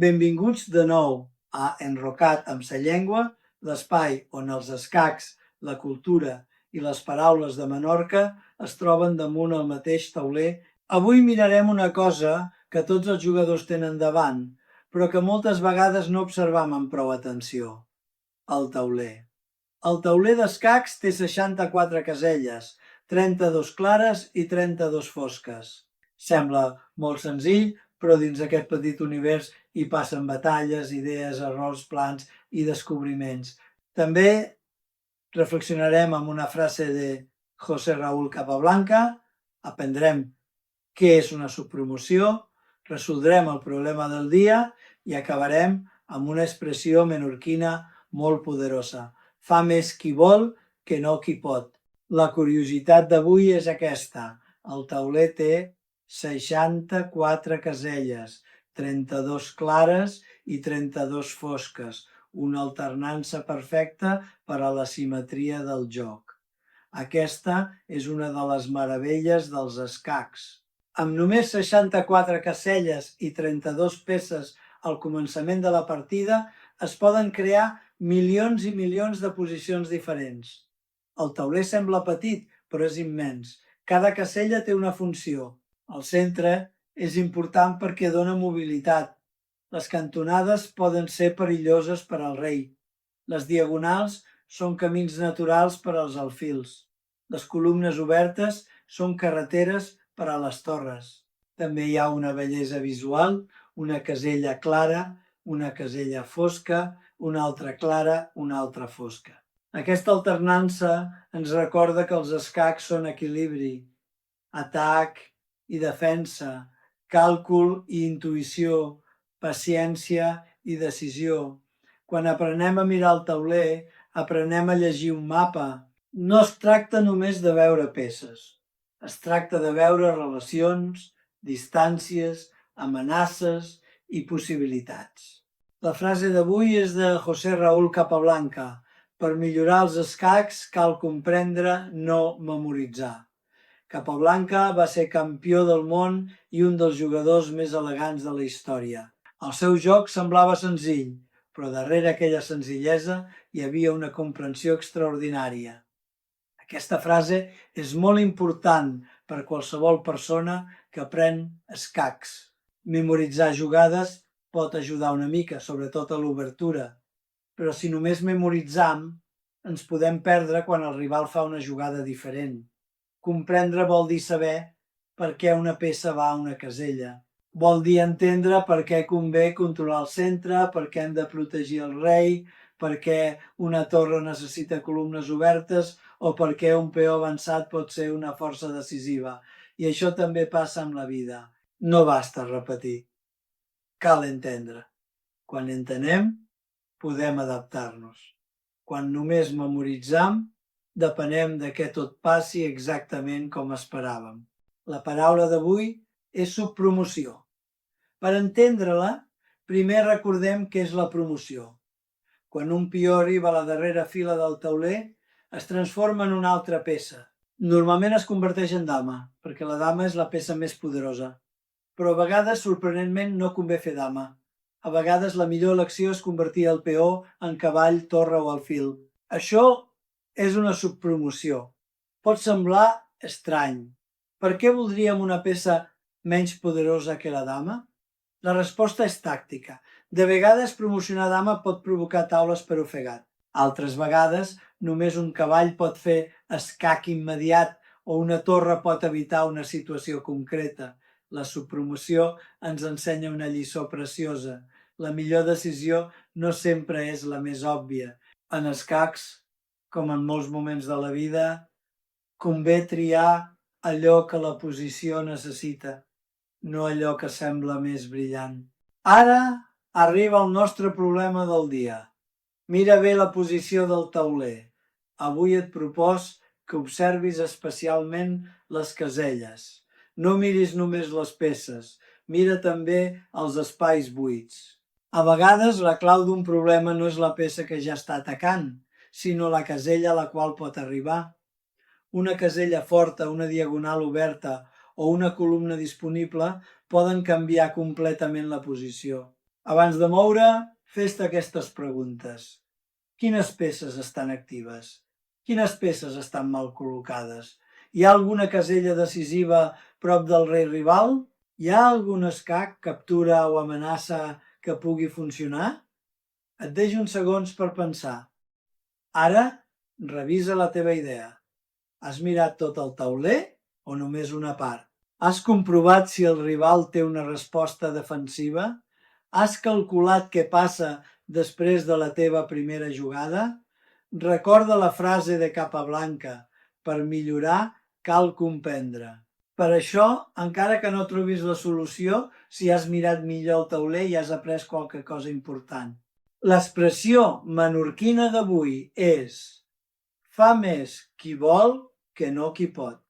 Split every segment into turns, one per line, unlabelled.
Benvinguts de nou a Enrocat amb sa llengua, l'espai on els escacs, la cultura i les paraules de Menorca es troben damunt el mateix tauler. Avui mirarem una cosa que tots els jugadors tenen davant, però que moltes vegades no observam amb prou atenció: el tauler. El tauler d'escacs té 64 caselles, 32 clares i 32 fosques. Sembla molt senzill, però dins aquest petit univers hi passen batalles, idees, errors, plans i descobriments. També reflexionarem amb una frase de José Raúl Capablanca, aprendrem què és una subpromoció, resoldrem el problema del dia i acabarem amb una expressió menorquina molt poderosa: fa més qui vol que no qui pot. La curiositat d'avui és aquesta: el tauler té 64 caselles, 32 clares i 32 fosques, una alternança perfecta per a la simetria del joc. Aquesta és una de les meravelles dels escacs. Amb només 64 caselles i 32 peces al començament de la partida es poden crear milions i milions de posicions diferents. El tauler sembla petit, però és immens. Cada casella té una funció. El centre és important perquè dona mobilitat. Les cantonades poden ser perilloses per al rei. Les diagonals són camins naturals per als alfils. Les columnes obertes són carreteres per a les torres. També hi ha una bellesa visual, una casella clara, una casella fosca, una altra clara, una altra fosca. Aquesta alternança ens recorda que els escacs són equilibri, atac i defensa, càlcul i intuïció, paciència i decisió. Quan aprenem a mirar el tauler, aprenem a llegir un mapa. No es tracta només de veure peces. Es tracta de veure relacions, distàncies, amenaces i possibilitats. La frase d'avui és de José Raúl Capablanca: per millorar els escacs cal comprendre, no memoritzar. Capablanca va ser campió del món i un dels jugadors més elegants de la història. El seu joc semblava senzill, però darrere aquella senzillesa hi havia una comprensió extraordinària. Aquesta frase és molt important per qualsevol persona que aprèn escacs. Memoritzar jugades pot ajudar una mica, sobretot a l'obertura, però si només memoritzam, ens podem perdre quan el rival fa una jugada diferent. Comprendre vol dir saber per què una peça va a una casella. Vol dir entendre per què convé controlar el centre, per què hem de protegir el rei, per què una torre necessita columnes obertes o per què un peó avançat pot ser una força decisiva. I això també passa amb la vida. No basta repetir, cal entendre. Quan entenem, podem adaptar-nos. Quan només memoritzam, depenem de que tot passi exactament com esperàvem. La paraula d'avui és subpromoció. Per entendre-la, primer recordem què és la promoció. Quan un pió arriba a la darrera fila del tauler, es transforma en una altra peça. Normalment es converteix en dama, perquè la dama és la peça més poderosa. Però a vegades, sorprenentment, no convé fer dama. A vegades la millor elecció és convertir el peó en cavall, torre o alfil. Això és una subpromoció. Pot semblar estrany. Per què voldríem una peça menys poderosa que la dama? La resposta és tàctica. De vegades promocionar dama pot provocar taules per ofegat. Altres vegades només un cavall pot fer escac immediat o una torre pot evitar una situació concreta. La subpromoció ens ensenya una lliçó preciosa. La millor decisió no sempre és la més òbvia. En escacs, com en molts moments de la vida, convé triar allò que la posició necessita, no allò que sembla més brillant. Ara arriba el nostre problema del dia. Mira bé la posició del tauler. Avui et propòs que observis especialment les caselles. No miris només les peces, mira també els espais buits. A vegades la clau d'un problema no és la peça que ja està atacant, sinó la casella a la qual pot arribar. Una casella forta, una diagonal oberta o una columna disponible poden canviar completament la posició. Abans de moure, fes-te aquestes preguntes. Quines peces estan actives? Quines peces estan mal col·locades? Hi ha alguna casella decisiva prop del rei rival? Hi ha algun escac, captura o amenaça que pugui funcionar? Et deixo uns segons per pensar. Ara, revisa la teva idea. Has mirat tot el tauler o només una part? Has comprovat si el rival té una resposta defensiva? Has calculat què passa després de la teva primera jugada? Recorda la frase de Capablanca: per millorar cal comprendre. Per això, encara que no trobis la solució, si has mirat millor el tauler i has après qualque cosa important. L'expressió menorquina d'avui és: fa més qui vol que no qui pot.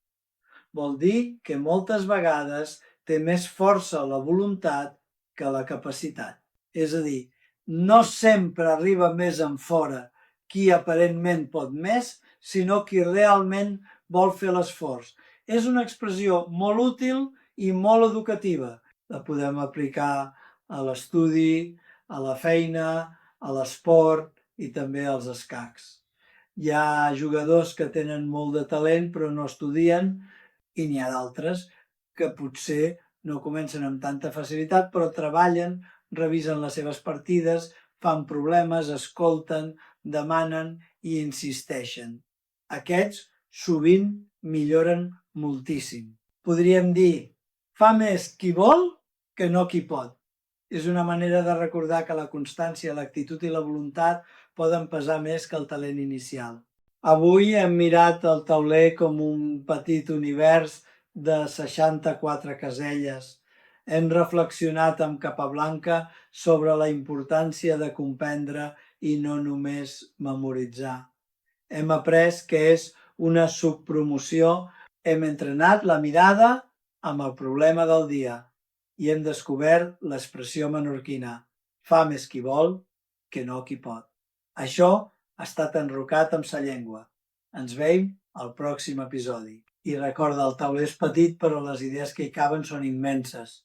Vol dir que moltes vegades té més força la voluntat que la capacitat. És a dir, no sempre arriba més en fora qui aparentment pot més, sinó qui realment vol fer l'esforç. És una expressió molt útil i molt educativa. La podem aplicar a l'estudi, a la feina, a l'esport i també als escacs. Hi ha jugadors que tenen molt de talent però no estudien, i n'hi ha d'altres que potser no comencen amb tanta facilitat, però treballen, revisen les seves partides, fan problemes, escolten, demanen i insisteixen. Aquests sovint milloren moltíssim. Podríem dir, fa més qui vol que no qui pot. És una manera de recordar que la constància, l'actitud i la voluntat poden pesar més que el talent inicial. Avui hem mirat el tauler com un petit univers de 64 caselles. Hem reflexionat amb Capablanca sobre la importància de comprendre i no només memoritzar. Hem après que és una subpromoció, hem entrenat la mirada amb el problema del dia i hem descobert l'expressió menorquina: fa més qui vol que no qui pot. Això ha estat enrocat amb sa llengua. Ens veiem al pròxim episodi. I recorda, el tauler és petit, però les idees que hi caben són immenses.